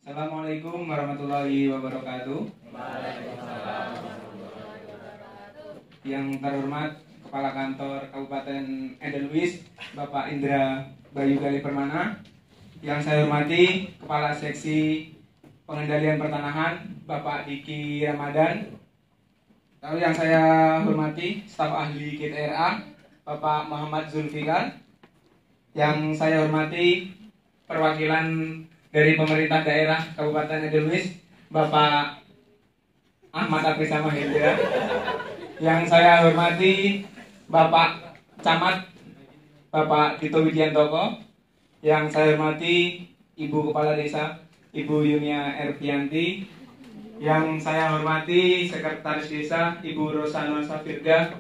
Assalamualaikum warahmatullahi wabarakatuh. Yang terhormat Kepala Kantor Kabupaten Edelweiss, Bapak Indra Bayu Gali Permana. Yang saya hormati Kepala Seksi Pengendalian Pertanahan, Bapak Diki Ramadan. Lalu yang saya hormati staf ahli KTRA, Bapak Muhammad Zulfikar. Yang saya hormati perwakilan dari pemerintah daerah Kabupaten Edelweiss, Bapak Ahmad Apisa Mahendra. Yang saya hormati Bapak Camat, Bapak Tito Widiantoko. Yang saya hormati Ibu Kepala Desa, Ibu Yunia Ervianti. Yang saya hormati Sekretaris Desa, Ibu Rosana Safirda.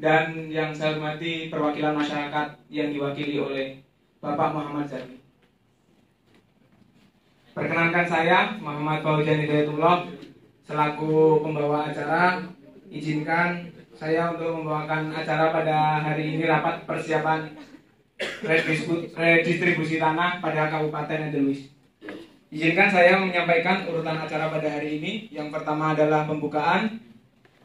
Dan yang saya hormati perwakilan masyarakat yang diwakili oleh Bapak Muhammad Zaki. Perkenalkan saya Muhammad Fauzan Hidayatullah selaku pembawa acara. Izinkan saya untuk membawakan acara pada hari ini, rapat persiapan redistribusi tanah pada Kabupaten Edelweiss. Izinkan saya menyampaikan urutan acara pada hari ini. Yang pertama adalah pembukaan,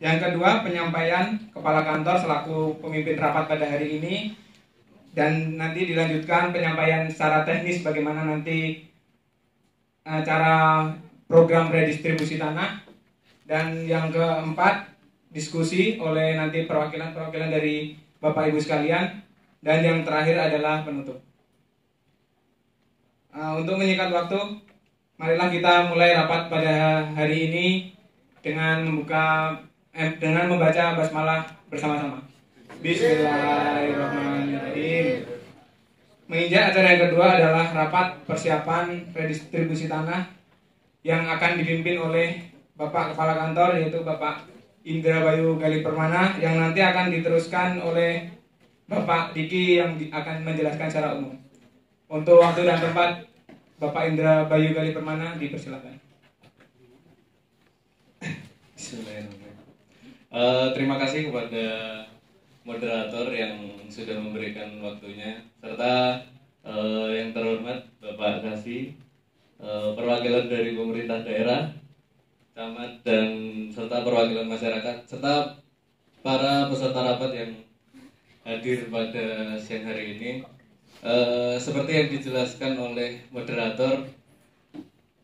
yang kedua penyampaian Kepala Kantor selaku pemimpin rapat pada hari ini, dan nanti dilanjutkan penyampaian secara teknis bagaimana nanti cara program redistribusi tanah, dan yang keempat diskusi oleh nanti perwakilan dari Bapak Ibu sekalian, dan yang terakhir adalah penutup. Untuk menyingkat waktu, marilah kita mulai rapat pada hari ini dengan membaca basmalah bersama-sama. Bismillahirrahmanirrahim. Menginjak acara yang kedua adalah rapat persiapan redistribusi tanah yang akan dipimpin oleh Bapak Kepala Kantor, yaitu Bapak Indra Bayu Gali Permana, yang nanti akan diteruskan oleh Bapak Diki yang akan menjelaskan secara umum. Untuk waktu dan tempat, Bapak Indra Bayu Gali Permana dipersilakan. Terima kasih kepada moderator yang sudah memberikan waktunya, serta yang terhormat Bapak Kasih, perwakilan dari pemerintah daerah, camat, dan serta perwakilan masyarakat, serta para peserta rapat yang hadir pada siang hari ini. Seperti yang dijelaskan oleh moderator,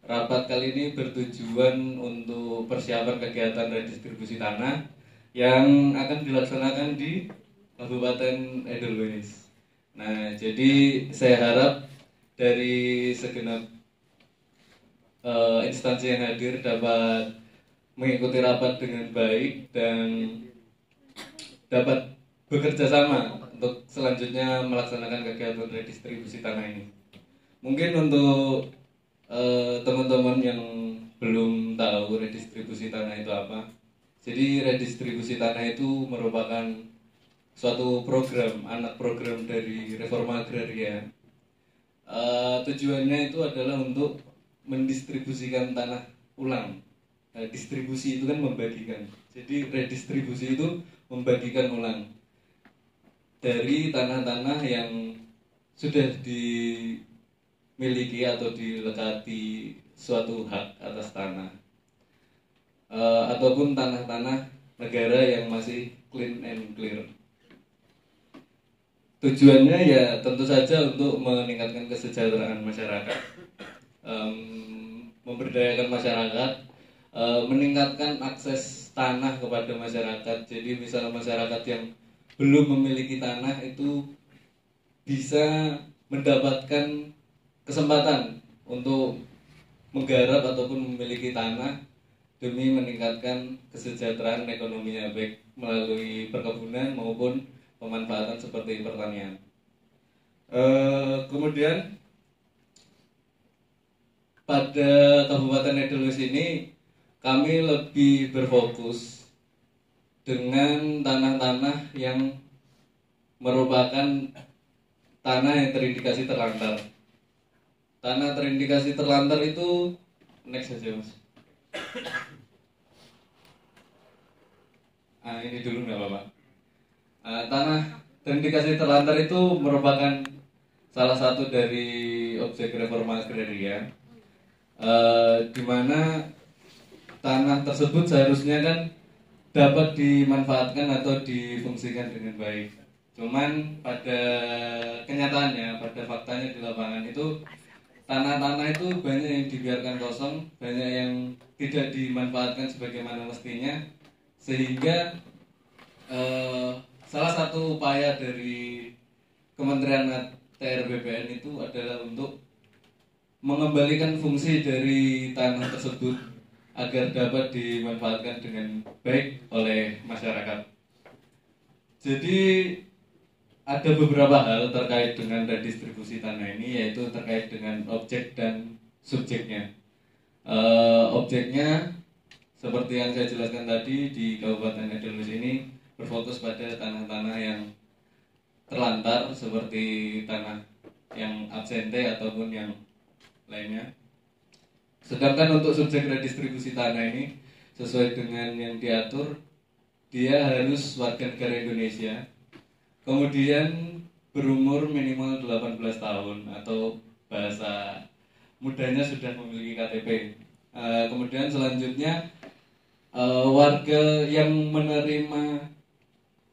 rapat kali ini bertujuan untuk persiapan kegiatan redistribusi tanah yang akan dilaksanakan di Kabupaten Edelweiss. Nah, jadi saya harap dari segenap instansi yang hadir dapat mengikuti rapat dengan baik dan dapat bekerja sama untuk selanjutnya melaksanakan kegiatan redistribusi tanah ini. Mungkin untuk teman-teman yang belum tahu redistribusi tanah itu apa. Jadi redistribusi tanah itu merupakan suatu program, anak program dari reforma agraria. Tujuannya itu adalah untuk mendistribusikan tanah ulang. Distribusi itu kan membagikan. Jadi redistribusi itu membagikan ulang dari tanah-tanah yang sudah dimiliki atau dilekati suatu hak atas tanah, ataupun tanah-tanah negara yang masih clean and clear. Tujuannya ya tentu saja untuk meningkatkan kesejahteraan masyarakat, memberdayakan masyarakat, meningkatkan akses tanah kepada masyarakat. Jadi misalnya masyarakat yang belum memiliki tanah itu bisa mendapatkan kesempatan untuk menggarap ataupun memiliki tanah demi meningkatkan kesejahteraan ekonominya, baik melalui perkebunan maupun pemanfaatan seperti pertanian. Kemudian pada Kabupaten Edelweiss ini kami lebih berfokus dengan tanah-tanah yang merupakan tanah yang terindikasi terlantar. Tanah terindikasi terlantar itu next saja, Mas. Ini dulu nggak apa-apa. Tanah terindikasi terlantar itu merupakan salah satu dari objek reforma agraria di mana tanah tersebut seharusnya kan dapat dimanfaatkan atau difungsikan dengan baik. Cuman pada kenyataannya, pada faktanya di lapangan itu tanah-tanah itu banyak yang dibiarkan kosong, banyak yang tidak dimanfaatkan sebagaimana mestinya, sehingga salah satu upaya dari Kementerian ATR BPN itu adalah untuk mengembalikan fungsi dari tanah tersebut agar dapat dimanfaatkan dengan baik oleh masyarakat. Jadi ada beberapa hal terkait dengan redistribusi tanah ini, yaitu terkait dengan objek dan subjeknya. Objeknya seperti yang saya jelaskan tadi, di Kabupaten Edelweiss ini berfokus pada tanah-tanah yang terlantar seperti tanah yang absente ataupun yang lainnya. Sedangkan untuk subjek redistribusi tanah ini sesuai dengan yang diatur, dia harus warga negara Indonesia, kemudian berumur minimal 18 tahun atau bahasa mudanya sudah memiliki KTP. Kemudian selanjutnya warga yang menerima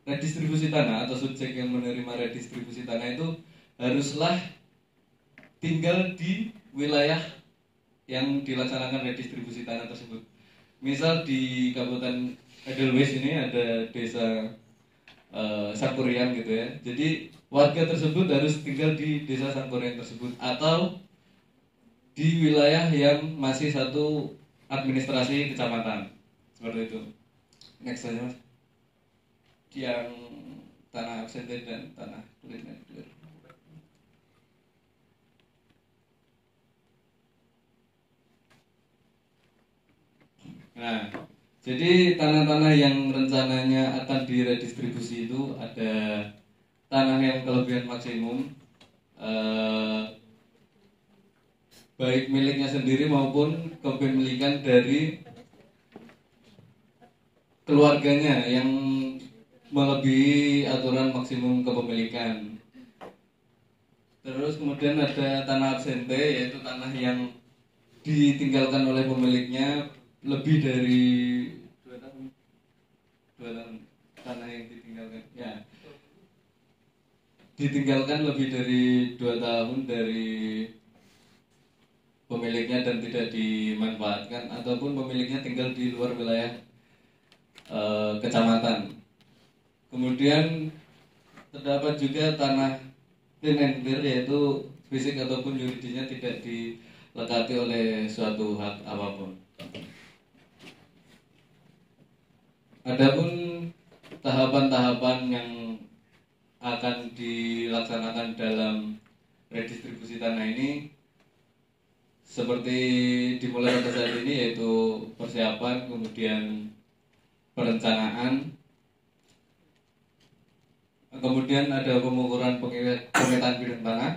redistribusi tanah atau subjek yang menerima redistribusi tanah itu haruslah tinggal di wilayah yang dilaksanakan redistribusi tanah tersebut. Misal di Kabupaten Edelweiss ini ada desa Sangkuriang gitu ya. Jadi warga tersebut harus tinggal di desa Sangkuriang tersebut atau di wilayah yang masih satu administrasi kecamatan. Seperti itu. Next saja Mas. Yang tanah absente dan tanah kulitnya. Nah, jadi tanah-tanah yang rencananya akan diredistribusi itu ada tanah yang kelebihan maksimum, baik miliknya sendiri maupun kepemilikan dari keluarganya yang melebihi aturan maksimum kepemilikan. Terus kemudian ada tanah absente, yaitu tanah yang ditinggalkan oleh pemiliknya lebih dari 2 tahun. 2 tahun tanah yang ditinggalkan, ya, ditinggalkan lebih dari 2 tahun dari pemiliknya dan tidak dimanfaatkan, ataupun pemiliknya tinggal di luar wilayah kecamatan. Kemudian terdapat juga tanah clean and clear, yaitu fisik ataupun yuridisnya tidak dilekati oleh suatu hak apapun. Adapun tahapan-tahapan yang akan dilaksanakan dalam redistribusi tanah ini seperti dimulai pada saat ini, yaitu persiapan, kemudian perencanaan, kemudian ada pengukuran pemetaan bidang tanah,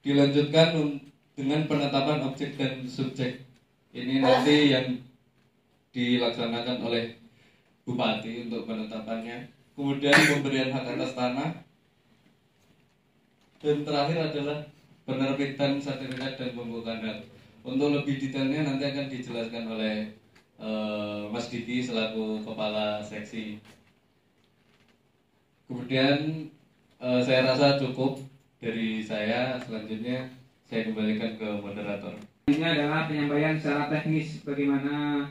dilanjutkan dengan penetapan objek dan subjek. Ini nanti yang dilaksanakan oleh bupati untuk penetapannya, kemudian pemberian hak atas tanah, dan terakhir adalah penerbitan sertifikat dan pembukaan hak. Untuk lebih detailnya nanti akan dijelaskan oleh Mas Diki selaku kepala seksi. Kemudian saya rasa cukup dari saya. Selanjutnya saya kembalikan ke moderator. Ini adalah penyampaian secara teknis bagaimana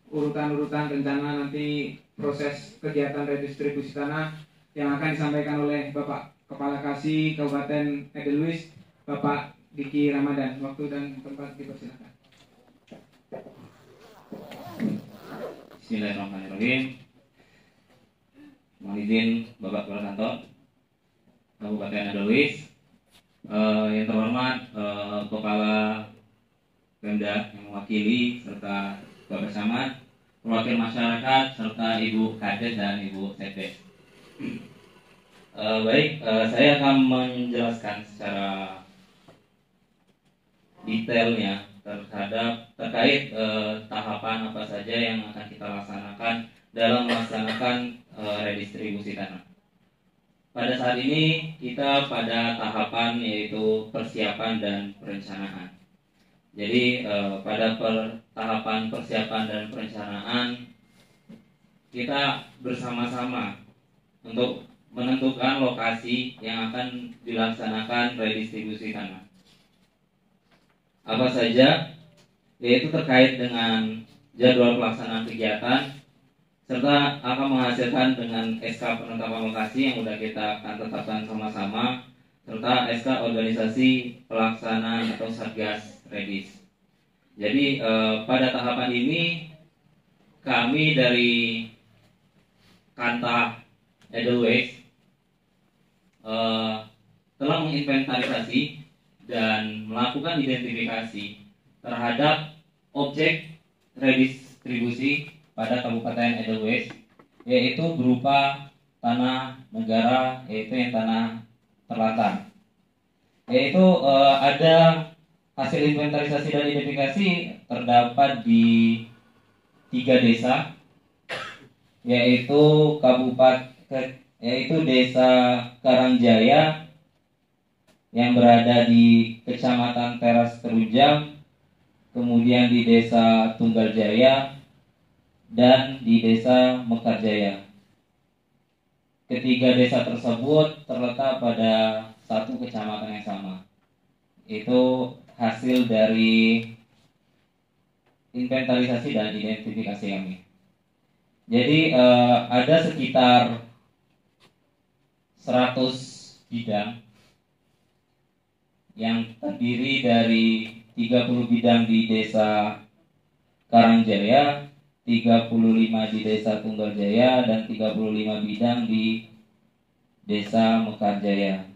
urutan-urutan rencana nanti proses kegiatan redistribusi tanah yang akan disampaikan oleh Bapak Kepala Kasih Kabupaten Edelweiss, Bapak Diki Ramadan. Waktu dan tempat dipersilakan. Bismillahirrahmanirrahim. Mohon izin Bapak Kepala Kantor Kabupaten Edelweiss, yang terhormat Kepala Pemda yang mewakili serta Bapak Camat, perwakilan masyarakat serta Ibu Kades dan Ibu Sekdes. Saya akan menjelaskan secara detailnya terkait tahapan apa saja yang akan kita laksanakan dalam melaksanakan redistribusi tanah. Pada saat ini kita pada tahapan yaitu persiapan dan perencanaan. Jadi pada tahapan persiapan dan perencanaan kita bersama-sama untuk menentukan lokasi yang akan dilaksanakan redistribusi tanah. Apa saja? Yaitu terkait dengan jadwal pelaksanaan kegiatan serta akan menghasilkan dengan SK penetapan lokasi yang sudah kita akan tetapkan sama-sama, serta SK organisasi pelaksanaan atau Satgas Redis. Jadi pada tahapan ini kami dari Kanta Edelweiss telah menginventarisasi dan melakukan identifikasi terhadap objek redistribusi pada Kabupaten Edelweiss, yaitu berupa tanah negara, yaitu yang tanah terlantar. Yaitu ada hasil inventarisasi dan identifikasi terdapat di 3 desa, yaitu Desa Karangjaya yang berada di Kecamatan Teras Terujang, kemudian di Desa Tunggaljaya dan di Desa Mekarjaya. Ketiga desa tersebut terletak pada satu kecamatan yang sama. Itu hasil dari inventarisasi dan identifikasi kami. Jadi ada sekitar 100 bidang yang terdiri dari 30 bidang di Desa Karangjaya, 35 di Desa Tunggaljaya, dan 35 bidang di Desa Mekarjaya.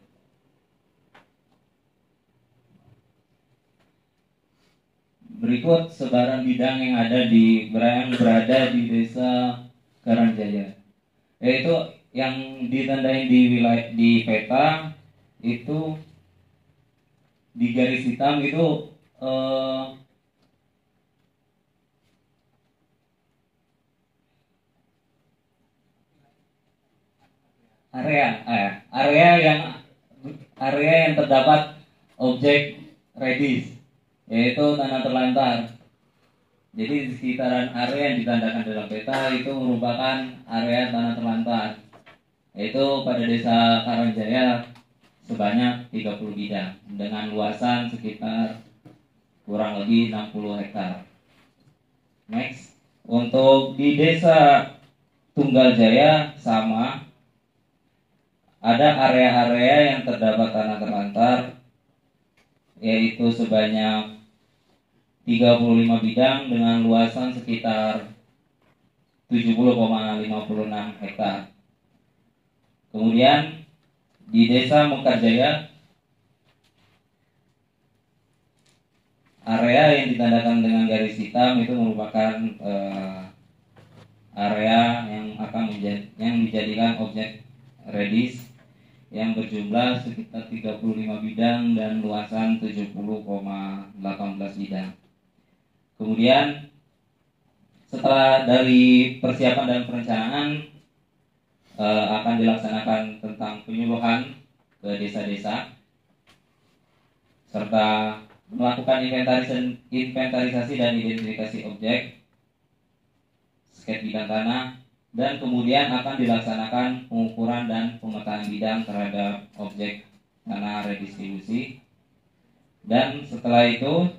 Berikut sebaran bidang yang berada di Desa Karangjaya, yaitu yang ditandai di peta itu di garis hitam itu area yang terdapat objek redis, yaitu tanah terlantar. Jadi di sekitaran area yang ditandakan dalam peta itu merupakan area tanah terlantar, yaitu pada Desa Karangjaya sebanyak 30 bidang dengan luasan sekitar kurang lebih 60 hektar. Next, untuk di Desa Tunggaljaya sama, ada area-area yang terdapat tanah terlantar, yaitu sebanyak 35 bidang dengan luasan sekitar 70,56 hektar. Kemudian di Desa Mekarjaya, area yang ditandakan dengan garis hitam itu merupakan area yang dijadikan objek redis yang berjumlah sekitar 35 bidang dan luasan 70,18 bidang. Kemudian setelah dari persiapan dan perencanaan akan dilaksanakan tentang penyuluhan ke desa-desa serta melakukan inventarisasi dan identifikasi objek, sket bidang tanah, dan kemudian akan dilaksanakan pengukuran dan pemetaan bidang terhadap objek tanah redistribusi. Dan setelah itu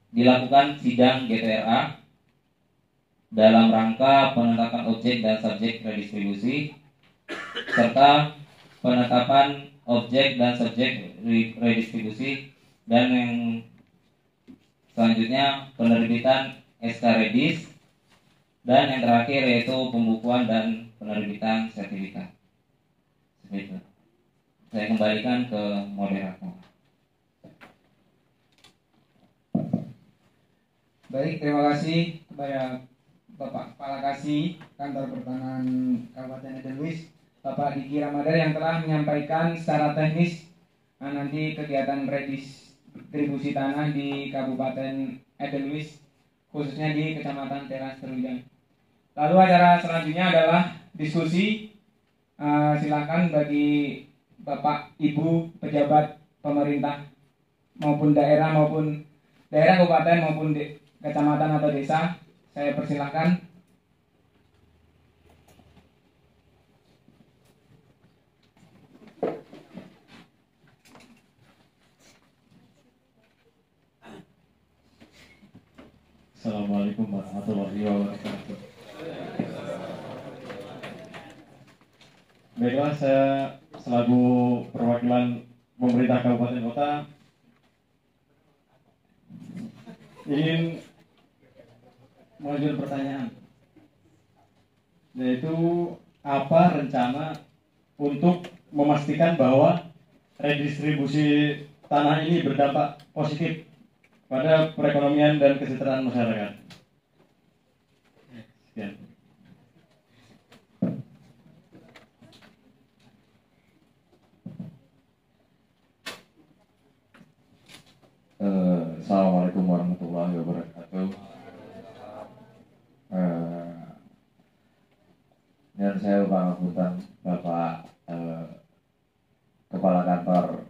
dilakukan sidang GTRA dalam rangka penetapan objek dan subjek redistribusi serta penetapan objek dan subjek redistribusi, dan yang selanjutnya penerbitan SK Redis, dan yang terakhir yaitu pembukuan dan penerbitan sertifikat. Seperti itu. Saya kembalikan ke moderator. Baik, terima kasih kepada Bapak Kepala Kasih Kantor Pertanahan Kabupaten Edelweiss, Bapak Diki Ramadhan, yang telah menyampaikan secara teknis nanti kegiatan redistribusi tanah di Kabupaten Edelweiss, khususnya di Kecamatan Teras Terujang. Lalu acara selanjutnya adalah diskusi. Silakan bagi Bapak Ibu pejabat pemerintah maupun daerah maupun daerah, kabupaten maupun kecamatan atau desa. Saya persilahkan. Assalamualaikum warahmatullahi wabarakatuh. Baiklah, saya selaku perwakilan pemerintah kabupaten kota ingin mengajukan pertanyaan, yaitu apa rencana untuk memastikan bahwa redistribusi tanah ini berdampak positif pada perekonomian dan kesejahteraan masyarakat. Sekian. Assalamualaikum warahmatullahi wabarakatuh. Dan saya pangapunten Bapak Kepala Kantor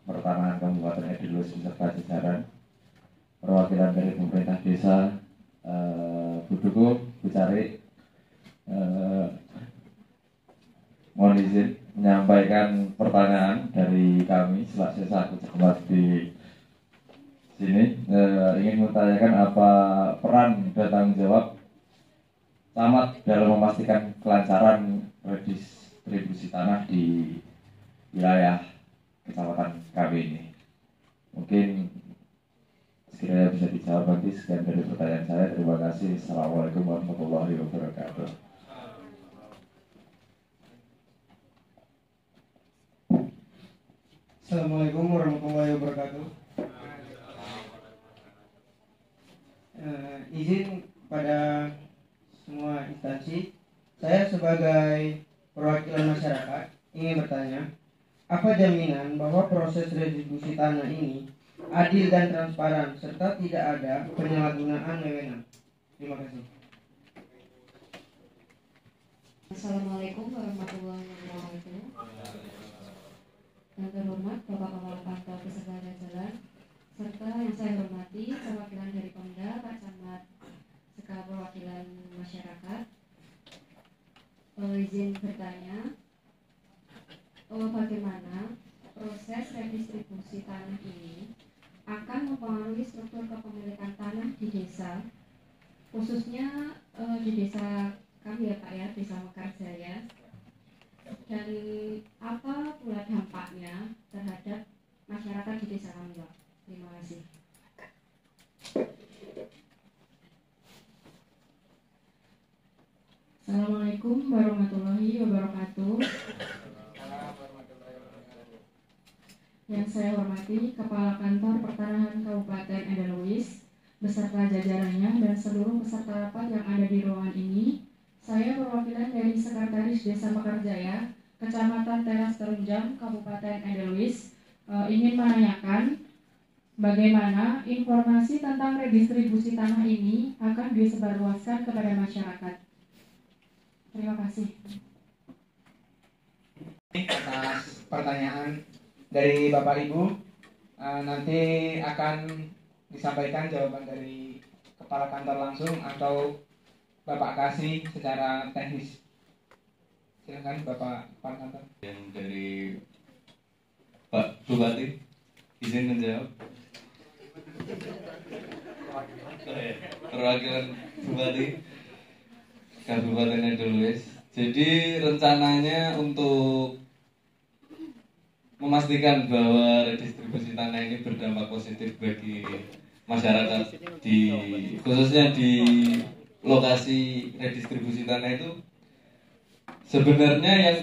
Pertanahan Kabupaten Edilus beserta jajaran, perwakilan dari pemerintah desa, Bu Duku, Bu Cari, mohon izin menyampaikan pertanyaan dari kami selaku camat di sini. Ingin menanyakan apa peran dan tanggung jawab camat dalam memastikan kelancaran redistribusi tanah di wilayah kecamatan kami ini. Mungkin sekiranya bisa dijawab nanti. Sekian dari pertanyaan saya. Terima kasih. Assalamualaikum warahmatullahi wabarakatuh. Assalamualaikum warahmatullahi wabarakatuh. Izin pada semua instansi, saya sebagai perwakilan masyarakat ingin bertanya, apa jaminan bahwa proses redistribusi tanah ini adil dan transparan serta tidak ada penyalahgunaan wewenang? Terima kasih. Assalamualaikum warahmatullahi wabarakatuh. Yang terhormat Bapak Kepala Kantor beserta jajaran, serta yang saya hormati perwakilan dari Pemda, Pak Camat, sekalian perwakilan masyarakat. Izin bertanya, bagaimana proses redistribusi tanah ini akan mempengaruhi struktur kepemilikan tanah di desa, khususnya di desa kami ya Pak ya, Desa Mekarjaya, dan apa pula dampaknya terhadap masyarakat di desa kami Pak. Terima kasih. Assalamualaikum warahmatullahi wabarakatuh. Yang saya hormati Kepala Kantor Pertanahan Kabupaten Edelweiss beserta jajarannya dan seluruh peserta rapat yang ada di ruangan ini. Saya perwakilan dari Sekretaris Desa Mekarjaya, Kecamatan Teras Terunjang, Kabupaten Edelweiss, ingin menanyakan bagaimana informasi tentang redistribusi tanah ini akan disebarluaskan kepada masyarakat. Terima kasih. Atas pertanyaan dari Bapak Ibu, nanti akan disampaikan jawaban dari Kepala Kantor langsung atau Bapak kasih secara teknis. Silakan Bapak Kepala Kantor. Yang dari Pak Bupati izin menjawab. Perwakilan Bupati Kabupaten Edelweiss. Jadi rencananya untuk memastikan bahwa redistribusi tanah ini berdampak positif bagi masyarakat khususnya di lokasi redistribusi tanah itu, sebenarnya yang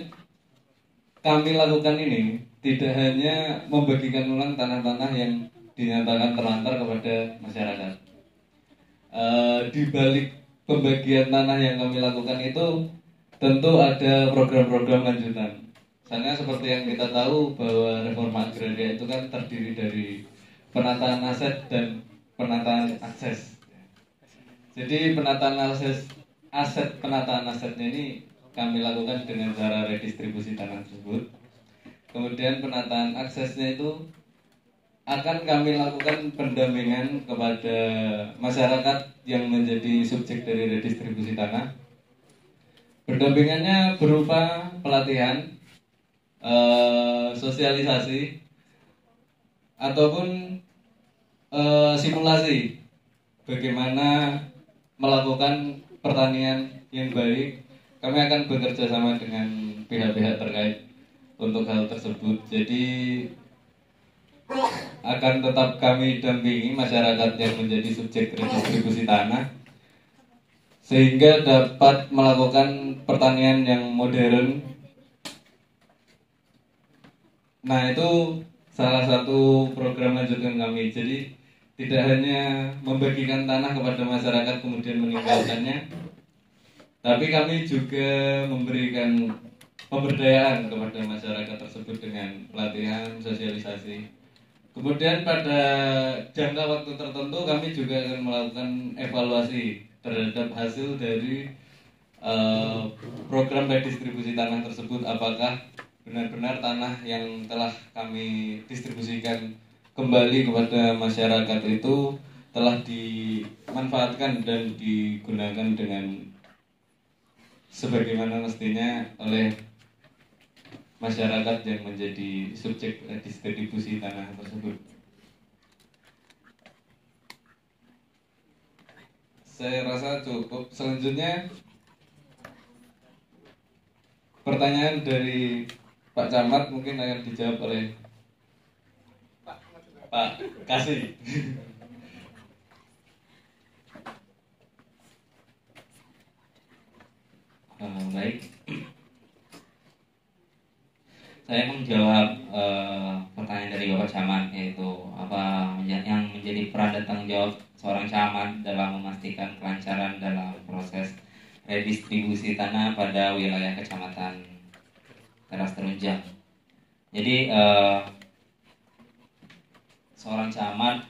kami lakukan ini tidak hanya membagikan ulang tanah-tanah yang dinyatakan terlantar kepada masyarakat. Di balik pembagian tanah yang kami lakukan itu tentu ada program-program lanjutan. Misalnya seperti yang kita tahu bahwa reforma agraria itu kan terdiri dari penataan aset dan penataan akses. Jadi penataan asetnya ini kami lakukan dengan cara redistribusi tanah tersebut. Kemudian penataan aksesnya itu akan kami lakukan pendampingan kepada masyarakat yang menjadi subjek dari redistribusi tanah. Pendampingannya berupa pelatihan, sosialisasi, ataupun simulasi bagaimana melakukan pertanian yang baik. Kami akan bekerja sama dengan pihak-pihak terkait untuk hal tersebut. Jadi akan tetap kami dampingi masyarakat yang menjadi subjek redistribusi tanah sehingga dapat melakukan pertanian yang modern. Nah, itu salah satu program lanjutan kami. Jadi tidak hanya membagikan tanah kepada masyarakat kemudian meninggalkannya, tapi kami juga memberikan pemberdayaan kepada masyarakat tersebut dengan pelatihan, sosialisasi. Kemudian pada jangka waktu tertentu kami juga akan melakukan evaluasi terhadap hasil dari program redistribusi tanah tersebut. Apakah benar-benar tanah yang telah kami distribusikan kembali kepada masyarakat itu telah dimanfaatkan dan digunakan dengan sebagaimana mestinya oleh masyarakat yang menjadi subjek distribusi tanah tersebut. Saya rasa cukup. Selanjutnya pertanyaan dari Pak Camat mungkin akan dijawab oleh Pak Kasih. Baik, saya menjawab pertanyaan dari Bapak Camat, yaitu apa yang menjadi peran dan tanggung jawab seorang camat dalam memastikan kelancaran dalam proses redistribusi tanah pada wilayah Kecamatan Teras Terunjang. Jadi seorang camat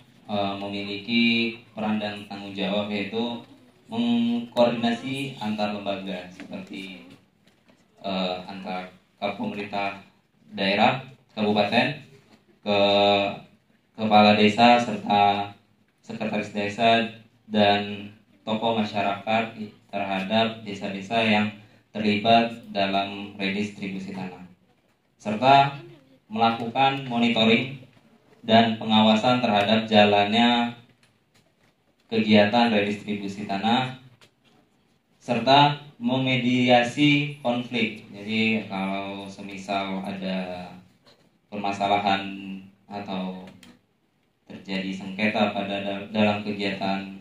memiliki peran dan tanggung jawab, yaitu mengkoordinasi antar lembaga seperti antar pemerintah daerah, kabupaten, kepala desa serta sekretaris desa dan tokoh masyarakat terhadap desa-desa yang terlibat dalam redistribusi tanah, serta melakukan monitoring dan pengawasan terhadap jalannya kegiatan redistribusi tanah, serta memediasi konflik. Jadi kalau semisal ada permasalahan atau terjadi sengketa pada dalam kegiatan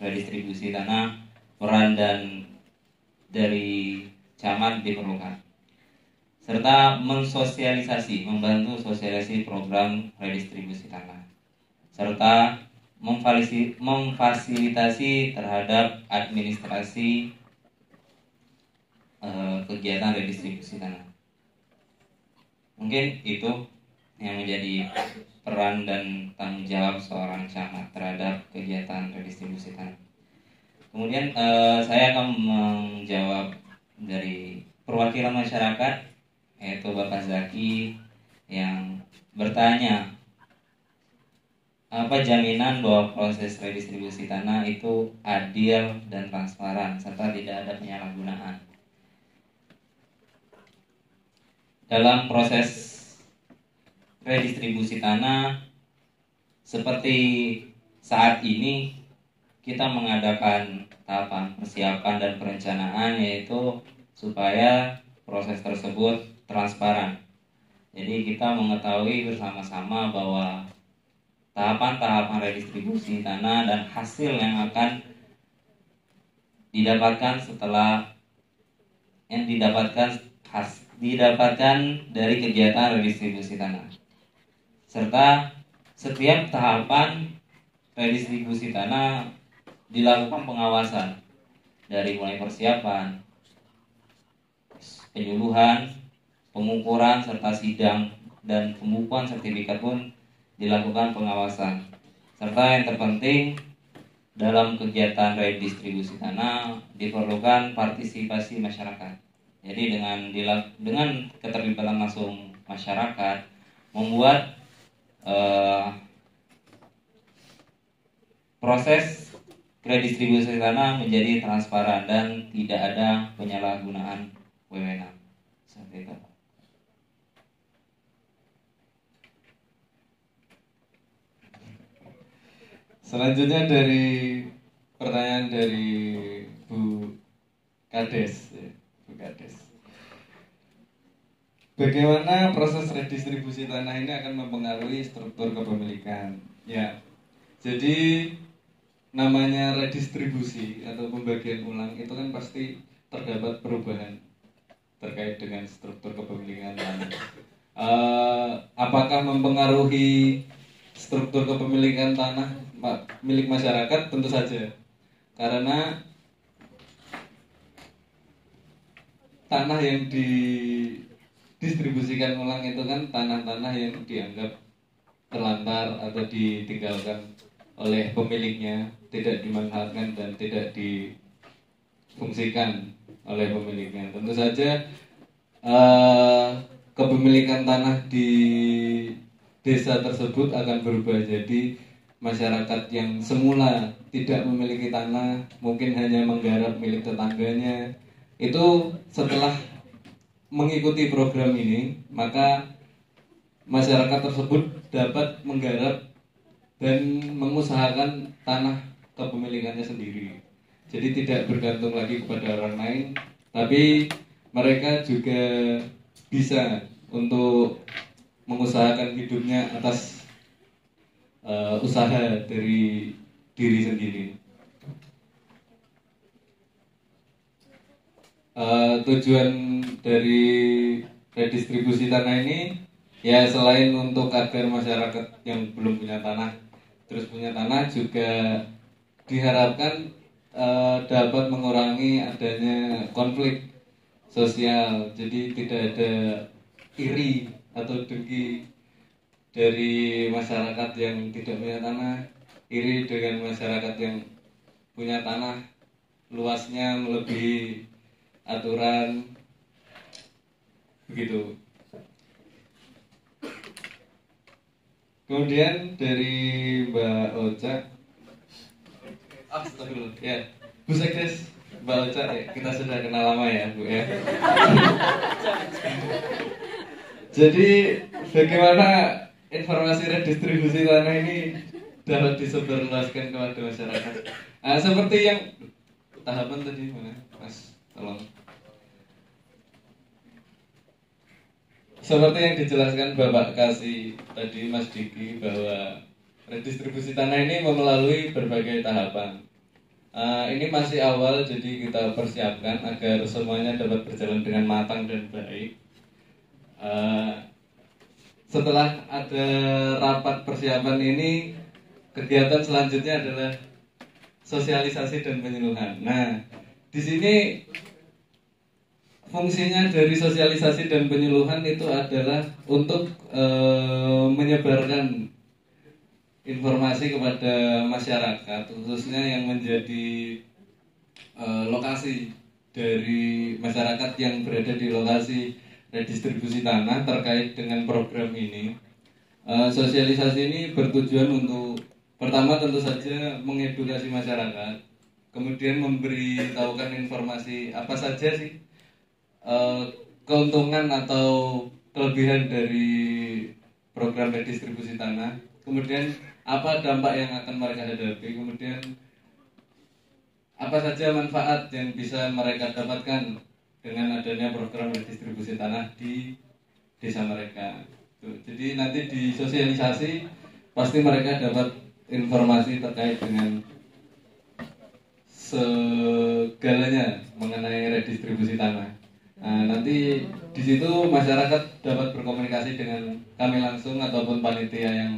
redistribusi tanah, peran dan dari camat diperlukan, serta membantu sosialisasi program redistribusi tanah, serta memfasilitasi terhadap administrasi kegiatan redistribusi tanah. Mungkin itu yang menjadi peran dan tanggung jawab seorang camat terhadap kegiatan redistribusi tanah. Kemudian saya akan menjawab dari perwakilan masyarakat, yaitu Bapak Zaki, yang bertanya, apa jaminan bahwa proses redistribusi tanah itu adil dan transparan serta tidak ada penyalahgunaan? Dalam proses redistribusi tanah seperti saat ini, kita mengadakan tahapan persiapan dan perencanaan, yaitu supaya proses tersebut transparan. Jadi kita mengetahui bersama-sama bahwa tahapan-tahapan redistribusi tanah dan hasil yang akan didapatkan didapatkan dari kegiatan redistribusi tanah, serta setiap tahapan redistribusi tanah dilakukan pengawasan dari mulai persiapan, penyuluhan, pengukuran serta sidang dan pembukuan sertifikat pun dilakukan pengawasan. Serta yang terpenting, dalam kegiatan redistribusi tanah diperlukan partisipasi masyarakat. Jadi dengan keterlibatan langsung masyarakat membuat proses redistribusi tanah menjadi transparan dan tidak ada penyalahgunaan wewenang. Seperti itu. Selanjutnya dari pertanyaan dari Bu Kades, Bu Kades. Bagaimana proses redistribusi tanah ini akan mempengaruhi struktur kepemilikan? Ya, jadi namanya redistribusi atau pembagian ulang itu kan pasti terdapat perubahan terkait dengan struktur kepemilikan tanah. Apakah mempengaruhi struktur kepemilikan tanah milik masyarakat? Tentu saja, karena tanah yang didistribusikan ulang itu kan tanah-tanah yang dianggap terlantar atau ditinggalkan oleh pemiliknya, tidak dimanfaatkan dan tidak difungsikan oleh pemiliknya. Tentu saja kepemilikan tanah di desa tersebut akan berubah. Jadi masyarakat yang semula tidak memiliki tanah, mungkin hanya menggarap milik tetangganya, itu setelah mengikuti program ini, maka masyarakat tersebut dapat menggarap dan mengusahakan tanah kepemilikannya sendiri. Jadi tidak bergantung lagi kepada orang lain, tapi mereka juga bisa untuk mengusahakan hidupnya atas usaha dari diri sendiri. Tujuan dari redistribusi tanah ini ya selain untuk agar masyarakat yang belum punya tanah terus punya tanah, juga diharapkan dapat mengurangi adanya konflik sosial. Jadi tidak ada iri atau dengki dari masyarakat yang tidak punya tanah iri dengan masyarakat yang punya tanah luasnya melebihi aturan, begitu. Kemudian dari Mbak Ocha, astagfirullah, ya Bu Sekdes, Mbak Ocha, ya, kita sudah kenal lama ya Bu ya. Jadi bagaimana informasi redistribusi tanah ini dapat disebarluaskan kepada masyarakat? Seperti yang tahapan tadi mana, Mas? Tolong. Seperti yang dijelaskan Bapak Kasih tadi, Mas Diki, bahwa redistribusi tanah ini melalui berbagai tahapan. Ini masih awal, jadi kita persiapkan agar semuanya dapat berjalan dengan matang dan baik. Setelah ada rapat persiapan ini, kegiatan selanjutnya adalah sosialisasi dan penyuluhan. Nah, di sini fungsinya dari sosialisasi dan penyuluhan itu adalah untuk menyebarkan informasi kepada masyarakat, khususnya yang menjadi lokasi dari masyarakat yang berada di lokasi redistribusi tanah terkait dengan program ini. Sosialisasi ini bertujuan untuk pertama tentu saja mengedukasi masyarakat, kemudian memberitahukan informasi apa saja sih keuntungan atau kelebihan dari program redistribusi tanah, kemudian apa dampak yang akan mereka hadapi, kemudian apa saja manfaat yang bisa mereka dapatkan dengan adanya program redistribusi tanah di desa mereka. Jadi nanti di sosialisasi pasti mereka dapat informasi terkait dengan segalanya mengenai redistribusi tanah. Nah, nanti di situ masyarakat dapat berkomunikasi dengan kami langsung ataupun panitia yang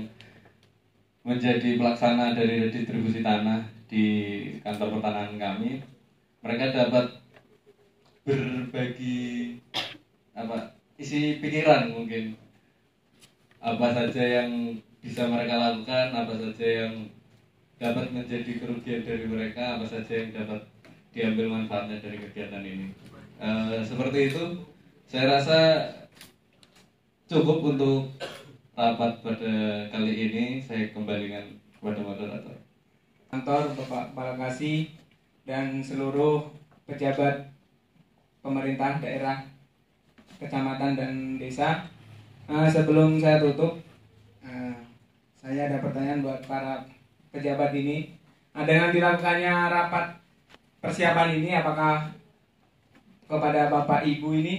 menjadi pelaksana dari redistribusi tanah di kantor pertanahan kami. Mereka dapat berbagi isi pikiran, mungkin apa saja yang bisa mereka lakukan, apa saja yang dapat menjadi kerugian dari mereka, apa saja yang dapat diambil manfaatnya dari kegiatan ini. Seperti itu, saya rasa cukup untuk rapat pada kali ini saya kembalikan kepada moderator. Kantor Bapak Kepala Kasih dan seluruh pejabat pemerintah daerah, kecamatan dan desa. Sebelum saya tutup, saya ada pertanyaan buat para pejabat ini. Dengan dilakukannya rapat persiapan ini, apakah kepada Bapak Ibu ini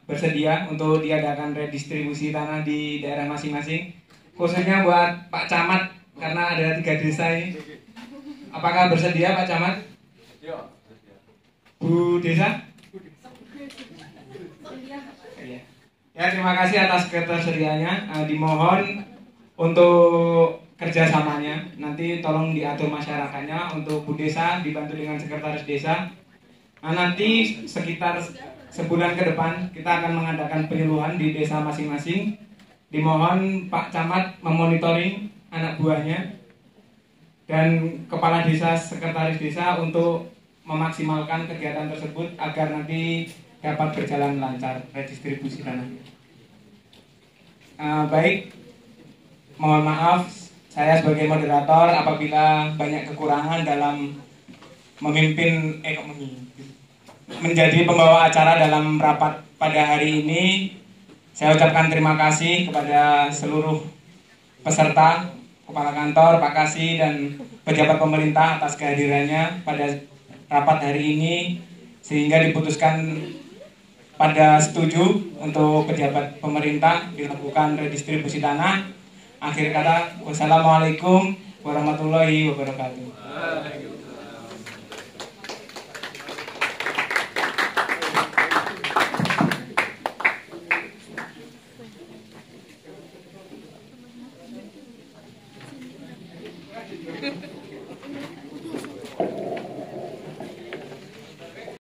bersedia untuk diadakan redistribusi tanah di daerah masing-masing, khususnya buat Pak Camat karena ada 3 desa ini. Apakah bersedia Pak Camat? Bu Desa? Iya. Ya, terima kasih atas ketersediaannya. Dimohon untuk kerjasamanya. Nanti tolong diatur masyarakatnya. Untuk Bu Desa dibantu dengan sekretaris desa. Nanti sekitar sebulan ke depan kita akan mengadakan penyuluhan di desa masing-masing. Dimohon Pak Camat memonitoring anak buahnya dan kepala desa, sekretaris desa untuk memaksimalkan kegiatan tersebut agar nanti dapat berjalan lancar redistribusi tanah. Baik, mohon maaf saya sebagai moderator apabila banyak kekurangan dalam menjadi pembawa acara dalam rapat pada hari ini. Saya ucapkan terima kasih kepada seluruh peserta, kepala kantor, Pak Kasih dan pejabat pemerintah atas kehadirannya pada rapat hari ini, sehingga diputuskan pada setuju untuk pejabat pemerintah dilakukan redistribusi tanah. Akhir kata, wassalamualaikum warahmatullahi wabarakatuh.